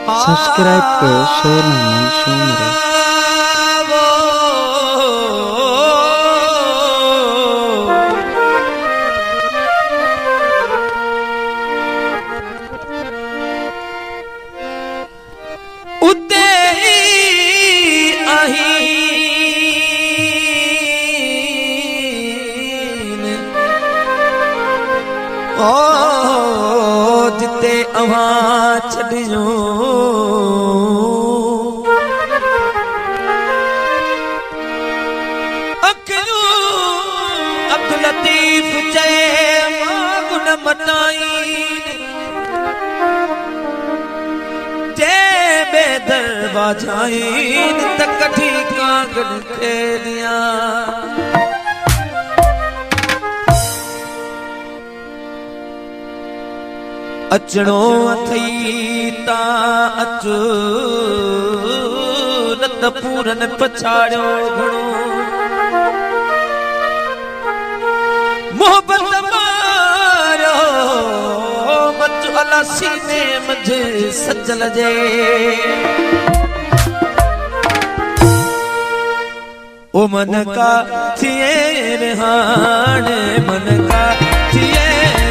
subscribe करो share में जिते अवां छॾियो अखियूं अब्दुल लतीफ़ चए मां गुन मटाईन जे बेदर वाजाइन त कठी कांगन खे ॾियां अचणो अथई ता अच न त पूरन पछाड़ियो घणो मोहब्बत मारियो मच अला सीने मुझे सजल जे ओ मन का थिए रिहान मन का थिए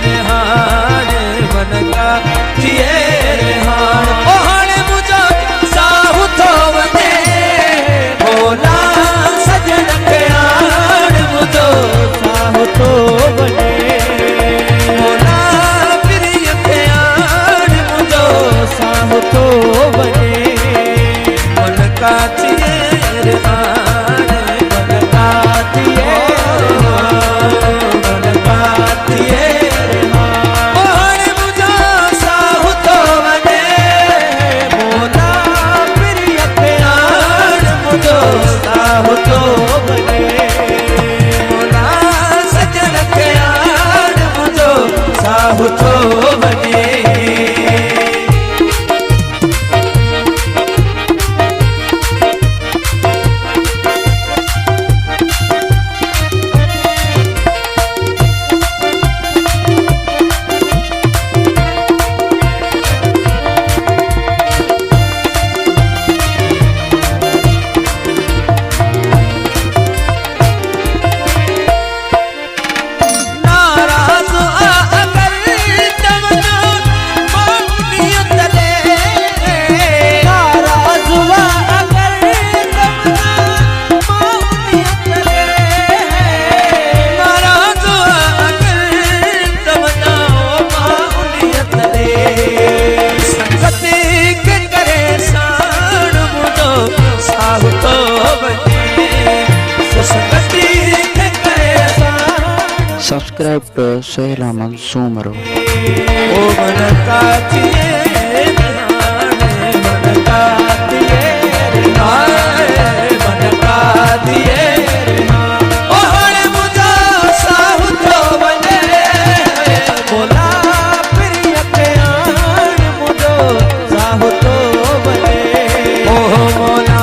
रिहान मन का थिए रिहान ओ हाणे मुझो साहु थो वञे भोला सजन खे हाण मुझो साहु थो वञे भोला प्रिय खे हाण मुझो साहु थो वञे मन का थिए रिहान मन का थिए रिहान मन का थिए सब्सक्राइब करो शेयर में सुमरो ओ मन का थिए मन का थिए मन का थिए ओ हाणे मुझो साहु थो वञे भोला प्रिय खे हाण मुझो साहु थो वञे ओ भोला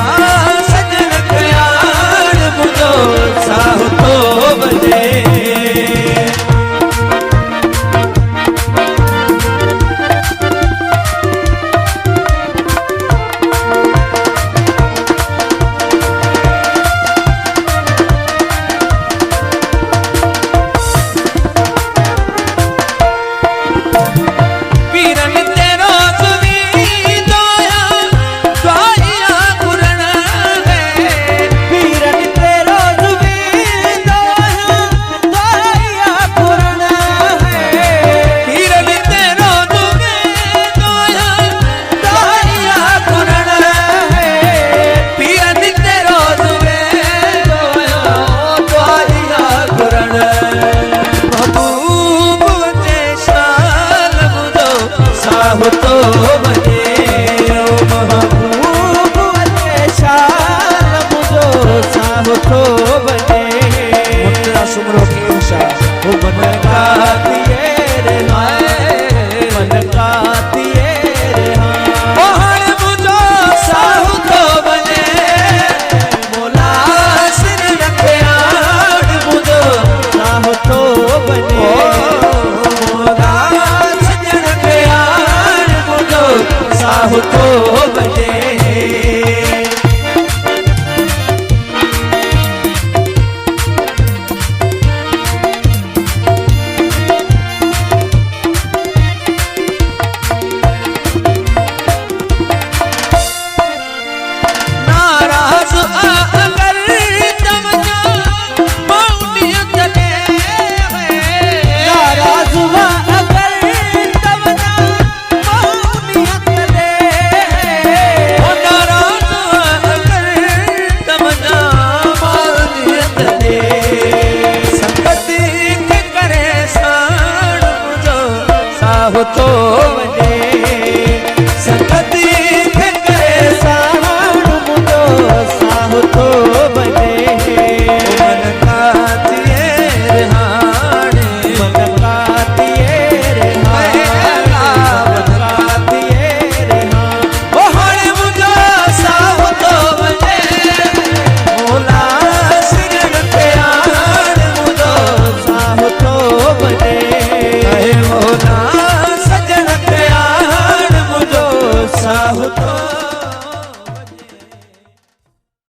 सजन खे हाण मुझो साहु थो वञे साहु तो बने